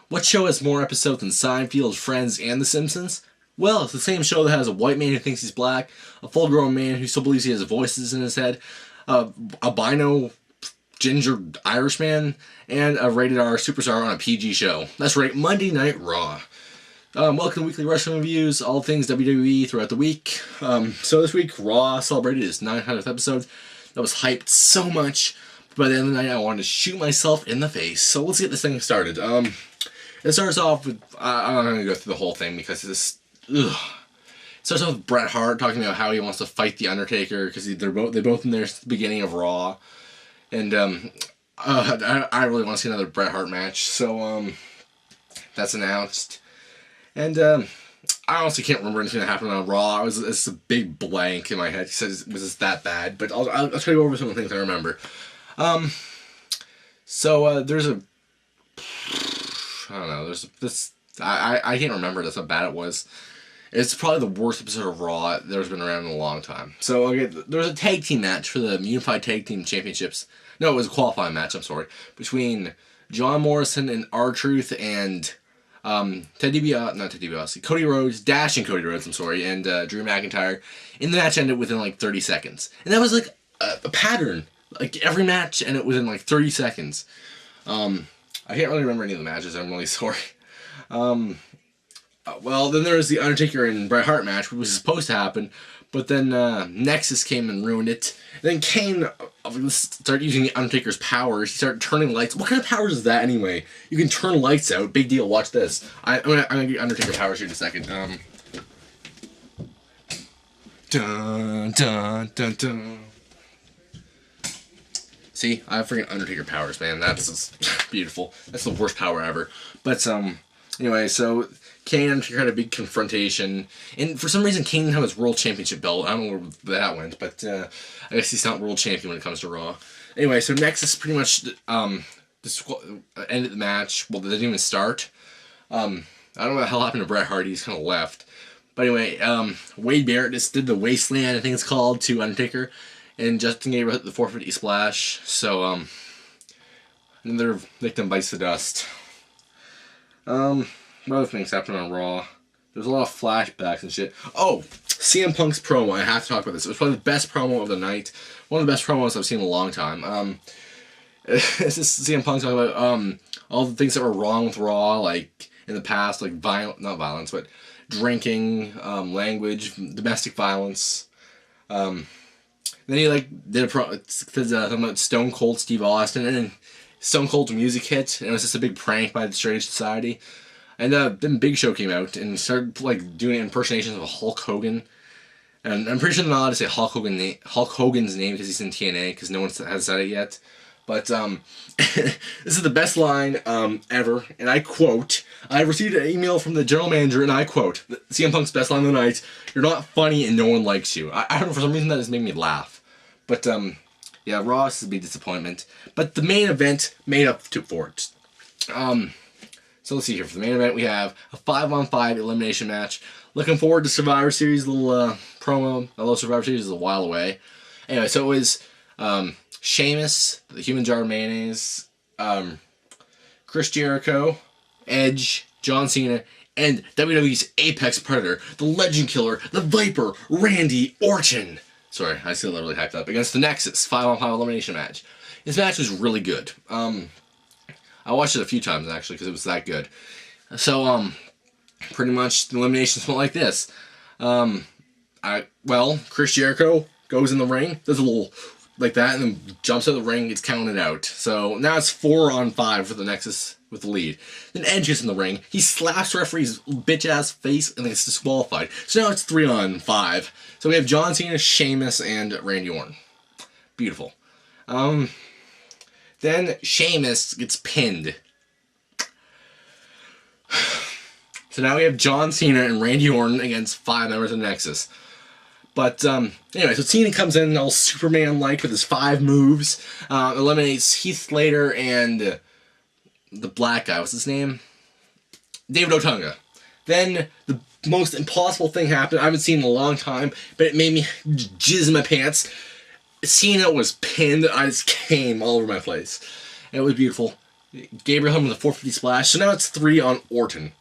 What show has more episodes than Seinfeld, Friends, and The Simpsons? Well, it's the same show that has a white man who thinks he's black, a full-grown man who still believes he has voices in his head, a albino ginger Irishman, and a rated R superstar on a PG show. That's right, Monday Night Raw. Welcome to Weekly Wrestling Reviews, all things WWE throughout the week. So this week, Raw celebrated its 900th episode. That was hyped so much, but by the end of the night, I wanted to shoot myself in the face. So let's get this thing started. It starts off with, I'm not going to go through the whole thing because this, ugh. It starts off with Bret Hart talking about how he wants to fight The Undertaker because they're both in there since the beginning of Raw. And I really want to see another Bret Hart match, so that's announced. And I honestly can't remember anything that happened on Raw. It's a big blank in my head. He says it was that bad, but I'll tell you over some of the things I remember. There's a, I don't know. There's this. I can't remember. That's how bad it was. It's probably the worst episode of Raw there's been around in a long time. So okay, there was a tag team match for the Unified Tag Team Championships. No, it was a qualifying match. I'm sorry, between John Morrison and R-Truth and Cody Rhodes, Dash and Cody Rhodes, I'm sorry, and Drew McIntyre. And the match ended within like 30 seconds. And that was like a pattern. Like every match ended within like 30 seconds. I can't really remember any of the matches, I'm really sorry. Well, then there was the Undertaker and Bret Hart match, which was supposed to happen, but then Nexus came and ruined it. And then Kane started using the Undertaker's powers. He started turning lights. What kind of powers is that anyway? You can turn lights out. Big deal. Watch this. I'm gonna get Undertaker powers here in a second. Dun dun dun dun. See, I have freaking Undertaker powers, man. That's just beautiful. That's the worst power ever. But anyway, so Kane and Undertaker had a big confrontation, and for some reason Kane didn't have his World Championship belt. I don't know where that went, but I guess he's not World Champion when it comes to Raw. Anyway, so Nexus pretty much ended the match. Well, they didn't even start. I don't know what the hell happened to Bret Hart. He's kind of left. But anyway, Wade Barrett just did the Wasteland, I think it's called, to Undertaker, and Justin Gabriel hit the 450 splash. So another victim bites the dust. What other things happened on Raw? There's a lot of flashbacks and shit. Oh, CM Punk's promo. I have to talk about this. It was probably the best promo of the night. One of the best promos I've seen in a long time. It's just CM Punk talking about all the things that were wrong with Raw, like in the past, like not violence, but drinking, language, domestic violence. Then he did a talking about Stone Cold Steve Austin, and then Stone Cold's music hit, and it was just a big prank by the Straight Edge Society. And then Big Show came out and started doing impersonations of Hulk Hogan. And I'm pretty sure they're not allowed to say Hulk Hogan's name because he's in TNA, because no one has said it yet. But this is the best line ever, and I quote, I received an email from the general manager, and I quote, CM Punk's best line of the night, "You're not funny and no one likes you." I don't know, for some reason that just made me laugh. But yeah, Raw is a big disappointment. But the main event made up for it. So let's see here. For the main event, we have a 5-on-5 elimination match. Looking forward to Survivor Series, little promo. Although Survivor Series is a while away. Anyway, so it was Sheamus, the Human Jar of Mayonnaise, Chris Jericho, Edge, John Cena, and WWE's Apex Predator, the Legend Killer, the Viper, Randy Orton. Sorry, I still really hyped up. Against the Nexus, 5-on-5 elimination match. This match was really good. I watched it a few times, actually, because it was that good. So, pretty much the eliminations went like this. Chris Jericho goes in the ring, does a little like that, and then jumps out of the ring, gets counted out. So, now it's 4-on-5 for the Nexus with the lead. Then Edge gets in the ring, he slaps the referee's bitch-ass face, and then gets disqualified. So now it's 3-on-5. So we have John Cena, Sheamus, and Randy Orton. Beautiful. Then Sheamus gets pinned. So now we have John Cena and Randy Orton against 5 members of Nexus. But anyway, so Cena comes in all Superman-like with his 5 moves. Eliminates Heath Slater and the black guy. What's his name? David Otunga. Then the most impossible thing happened. I haven't seen it in a long time, but it made me jizz in my pants. Cena was pinned. I just came all over my place. And it was beautiful. Gabriel hit him with a 450 splash. So now it's 3 on Orton.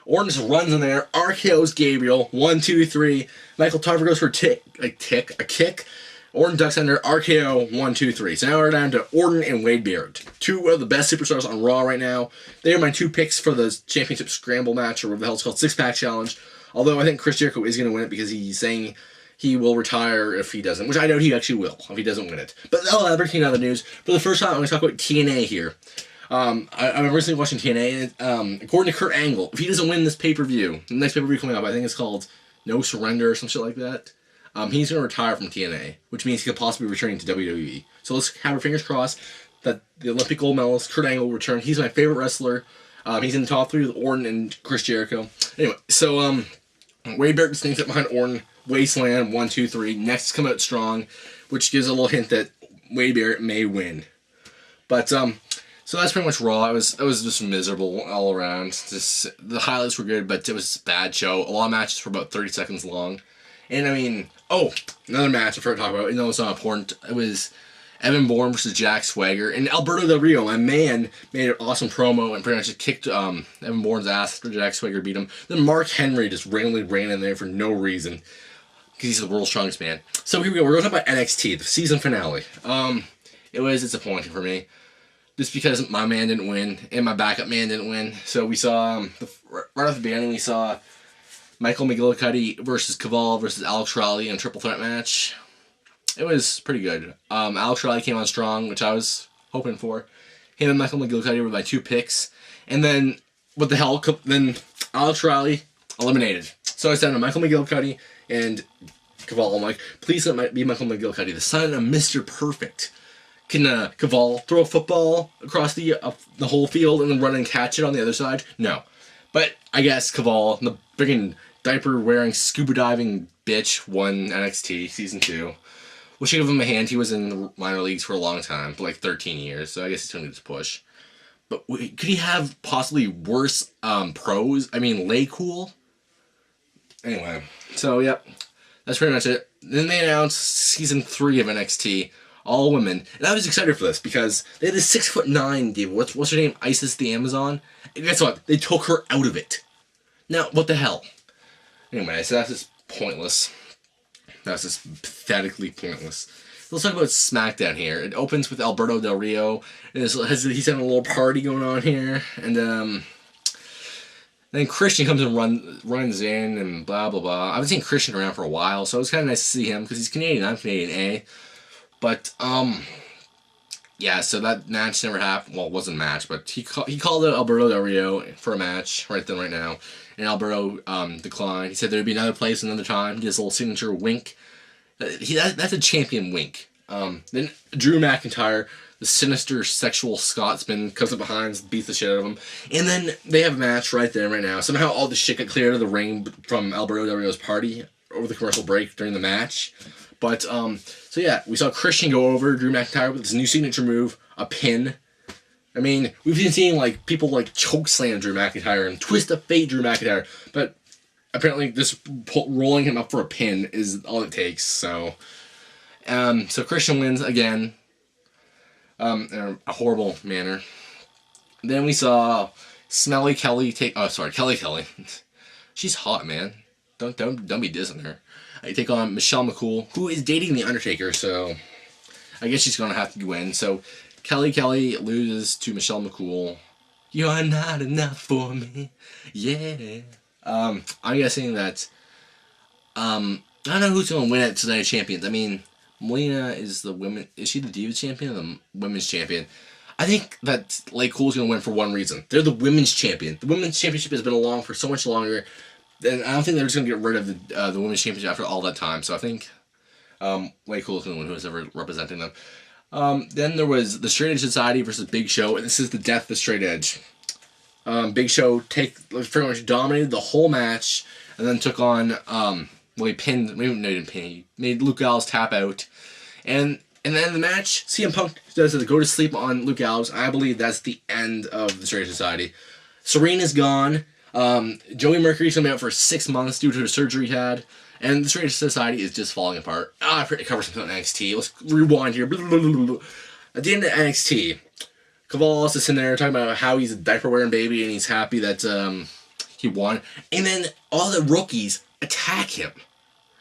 Orton just runs in there, RKO's Gabriel, 1, 2, 3. Michael Tarver goes for a kick. Orton ducks under, RKO, 1, 2, 3. So now we're down to Orton and Wade Barrett. 2 of the best superstars on Raw right now. They are my 2 picks for the championship scramble match, or whatever the hell it's called, 6-pack challenge. Although I think Chris Jericho is going to win it because he's saying he will retire if he doesn't, which I know he actually will if he doesn't win it. But that brings me to other news. For the first time, I'm going to talk about TNA here. I'm recently watching TNA, and according to Kurt Angle, if he doesn't win this pay-per-view, the next pay-per-view coming up, I think it's called No Surrender or some shit like that, he's going to retire from TNA, which means he could possibly be returning to WWE. So let's have our fingers crossed that the Olympic gold medalist, Kurt Angle, will return. He's my favorite wrestler. He's in the top 3 with Orton and Chris Jericho. Anyway, so Wade Barrett sneaks up behind Orton, Wasteland, 1, 2, 3. Next come out strong, which gives a little hint that Wade Barrett may win. But so that's pretty much Raw. It was just miserable all around. Just the highlights were good, but it was a bad show. A lot of matches were about 30 seconds long. And I mean, another match I forgot to talk about. You know, it's not important. It was Evan Bourne versus Jack Swagger, and Alberto Del Rio, my man, made an awesome promo and pretty much just kicked Evan Bourne's ass after Jack Swagger beat him. Then Mark Henry just randomly ran in there for no reason because he's the world's strongest man. So here we go. We're going to talk about NXT, the season finale. It was disappointing for me. Just because my man didn't win, and my backup man didn't win. So we saw, right off the beginning, we saw Michael McGillicuddy versus Caval versus Alex Riley in a triple threat match. It was pretty good. Alex Riley came on strong, which I was hoping for. Him and Michael McGillicuddy were my 2 picks. And then, what the hell, then Alex Riley eliminated. So I said to Michael McGillicuddy and Caval, I'm like, please let it be Michael McGillicuddy, the son of Mr. Perfect. Can Caval throw a football across the whole field and then run and catch it on the other side? No. But I guess Caval, the friggin' diaper-wearing, scuba-diving bitch, won NXT Season 2. We should give him a hand. He was in the minor leagues for a long time, for like 13 years, so I guess he's going to get his push. But could he have possibly worse pros? I mean, lay cool? Anyway, so, yep. That's pretty much it. Then they announced Season 3 of NXT. All women. And I was excited for this because they had this 6'9" diva. What's her name? Isis the Amazon? And guess what? They took her out of it. Now, what the hell? Anyway, so that's just pointless. That's just pathetically pointless. Let's talk about SmackDown here. It opens with Alberto Del Rio. And he's having a little party going on here. And then Christian comes and runs in and blah, blah, blah. I haven't seen Christian around for a while, so it was kind of nice to see him because he's Canadian. I'm Canadian, eh? But, yeah, so that match never happened. Well, it wasn't a match, but he called out Alberto Del Rio for a match right then, right now. And Alberto declined. He said there'd be another place, another time. He did his little signature wink. That's a champion wink. Then Drew McIntyre, the sinister sexual Scotsman, comes up behind, beats the shit out of him. And then they have a match right there, right now. Somehow all the shit got cleared out of the ring from Alberto Del Rio's party over the commercial break during the match. But, so yeah, we saw Christian go over Drew McIntyre with his new signature move, a pin. I mean, we've been seeing, like, people, like, chokeslam Drew McIntyre and twist of fate Drew McIntyre, but apparently this rolling him up for a pin is all it takes, so. So Christian wins again, in a horrible manner. Then we saw Smelly Kelly Kelly. She's hot, man. Don't be dissing her. I take on Michelle McCool, who is dating The Undertaker, so I guess she's going to have to win. So Kelly loses to Michelle McCool. You're not enough for me. Yeah. I'm guessing that, I don't know who's going to win at Tonight of Champions. I mean, Melina is she the Divas Champion or the Women's Champion? I think that Lay Cool's going to win for one reason. They're the Women's Champion. The Women's Championship has been along for so much longer. And I don't think they're just going to get rid of the Women's Championship after all that time. So I think Way Cool is going to win, who's ever representing them. Then there was the Straight Edge Society versus Big Show. And this is the death of the Straight Edge. Big Show pretty much dominated the whole match. And then took on, he pinned, maybe no, he didn't pin, he made Luke Gallows tap out. And then the match, CM Punk does the go to sleep on Luke Gallows. I believe that's the end of the Straight Edge Society. Serena's gone. Joey Mercury's gonna be out for 6 months due to the surgery he had, and the Straight Edge Society is just falling apart. I forgot to cover something on NXT. Let's rewind here. At the end of NXT, Cavallos is in there talking about how he's a diaper-wearing baby and he's happy that he won. And then all the rookies attack him.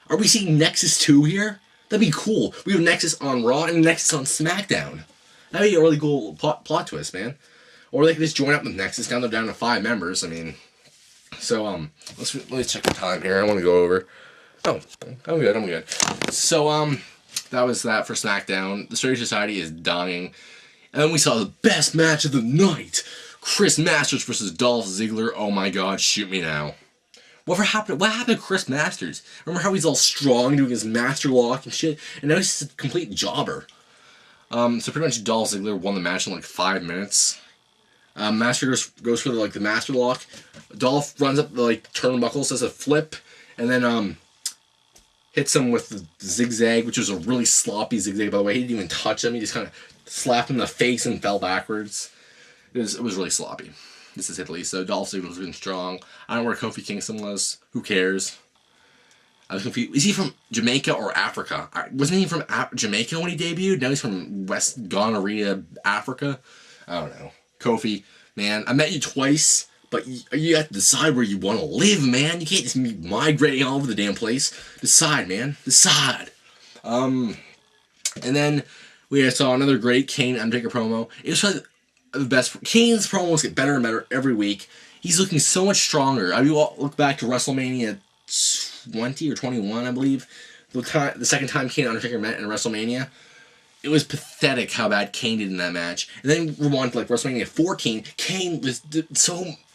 Are we seeing Nexus 2 here? That'd be cool. We have Nexus on Raw and Nexus on SmackDown. That'd be a really cool plot twist, man. Or they could just join up with Nexus. Now they're down to 5 members. I mean, so let me check the time here. I want to go over. Oh, I'm good. So that was that for SmackDown. The Story Society is dying, and then we saw the best match of the night: Chris Masters versus Dolph Ziggler. Oh my God, shoot me now. What happened to Chris Masters? Remember how he's all strong doing his master lock and shit, and now he's just a complete jobber. So pretty much Dolph Ziggler won the match in like 5 minutes. Master goes for the master lock. Dolph runs up the turnbuckles, does a flip, and then hits him with the zigzag, which was a really sloppy zigzag, by the way. He didn't even touch him. He just kind of slapped him in the face and fell backwards. It was really sloppy. This is Italy, so Dolph Ziggler was really strong. I don't know where Kofi Kingston was. Who cares? I was confused. Is he from Jamaica or Africa? Wasn't he from Jamaica when he debuted? Now he's from West Gonorrhea, Africa? I don't know. Kofi, man, I met you twice, but you have to decide where you want to live, man. You can't just be migrating all over the damn place. Decide, man. Decide. And then we saw another great Kane Undertaker promo. It was probably the best. Kane's promos get better and better every week. He's looking so much stronger. I mean, look back to WrestleMania 20 or 21, I believe. The second time Kane and Undertaker met in WrestleMania. It was pathetic how bad Kane did in that match. And then we went to WrestleMania 14. Kane was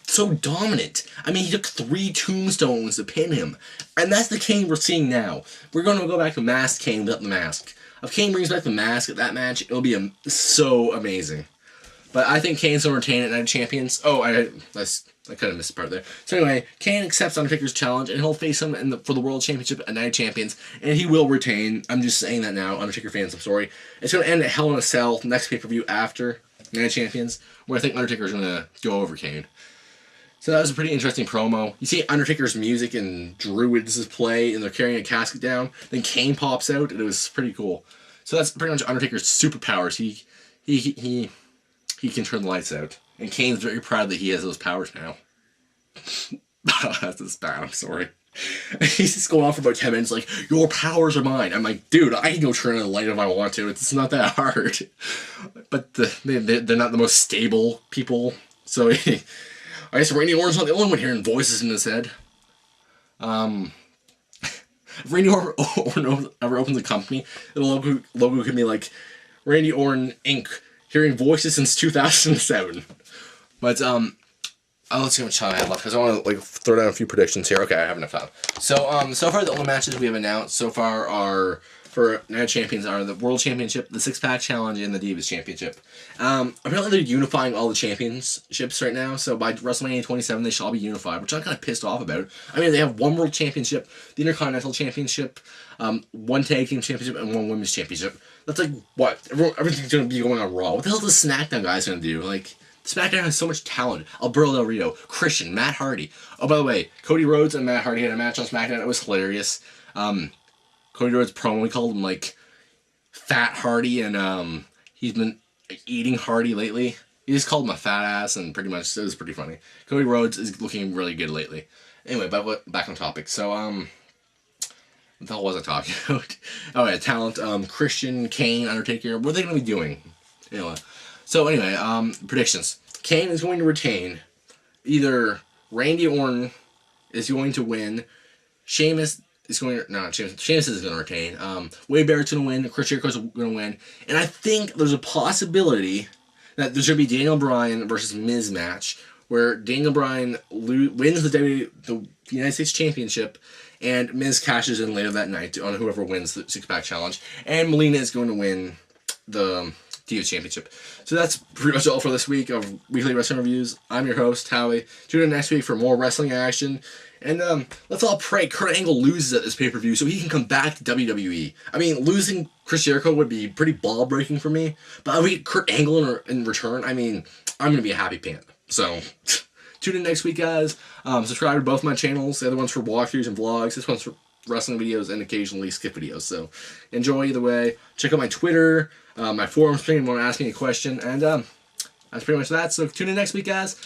so dominant. I mean, he took 3 tombstones to pin him. And that's the Kane we're seeing now. We're going to go back to masked Kane without the mask. If Kane brings back the mask at that match, it'll be so amazing. But I think Kane's going to retain at Night of Champions. Oh, I kind of missed a part there. So anyway, Kane accepts Undertaker's challenge, and he'll face him for the World Championship at Night of Champions, and he will retain. I'm just saying that now, Undertaker fans, I'm sorry. It's going to end at Hell in a Cell, next pay-per-view after Night of Champions, where I think Undertaker's going to go over Kane. So that was a pretty interesting promo. You see Undertaker's music and Druids' play, and they're carrying a casket down. Then Kane pops out, and it was pretty cool. So that's pretty much Undertaker's superpowers. He can turn the lights out. And Kane's very proud that he has those powers now. That's just bad, I'm sorry. He's just going on for about 10 minutes like, your powers are mine. I'm like, dude, I can go turn on the light if I want to. It's not that hard. But they're not the most stable people. So I guess Randy Orton's not the only one hearing voices in his head. If Randy Orton ever opens a company, the logo could be like, Randy Orton Inc., hearing voices since 2007. But, let's see how much time I have left, because I want to, throw down a few predictions here. Okay, I have enough time. So, so far the only matches we have announced so far are, for Night of Champions, are the World Championship, the Six Pack Challenge, and the Divas Championship. Apparently they're unifying all the championships right now, so by WrestleMania 27 they should all be unified, which I'm kind of pissed off about. I mean, they have one World Championship, the Intercontinental Championship, one Tag Team Championship, and one Women's Championship. That's what? Everything's going to be going on Raw. What the hell is the SmackDown guys going to do? SmackDown has so much talent. Alberto Del Rio, Christian, Matt Hardy. Oh, by the way, Cody Rhodes and Matt Hardy had a match on SmackDown. It was hilarious. Cody Rhodes' promo, we called him, Fat Hardy, and he's been eating Hardy lately. He just called him a fat ass, and pretty much, it was pretty funny. Cody Rhodes is looking really good lately. Anyway, back on topic. So, what the hell was I talking about? Oh, yeah, talent. Christian, Kane, Undertaker. What are they going to be doing? Anyway. So, anyway, predictions. Kane is going to retain. Either Randy Orton is going to win. Sheamus is going to... No, Sheamus is going to retain. Wade Barrett's going to win. Chris Jericho's going to win. And I think there's a possibility that there's going to be Daniel Bryan versus Miz match, where Daniel Bryan wins the United States Championship, and Miz cashes in later that night on whoever wins the six-pack challenge. And Melina is going to win the Divas Championship. So that's pretty much all for this week of Weekly Wrestling Reviews. I'm your host, Howie. Tune in next week for more wrestling action. And let's all pray Kurt Angle loses at this pay-per-view so he can come back to WWE. I mean, losing Chris Jericho would be pretty ball-breaking for me. But if we get Kurt Angle in return, I mean, I'm going to be a happy pant. So... Tune in next week, guys. Subscribe to both my channels. The other one's for walkthroughs and vlogs. This one's for wrestling videos and occasionally skip videos. So enjoy either way. Check out my Twitter, my forum stream if you want to ask me a question. And that's pretty much that. So tune in next week, guys.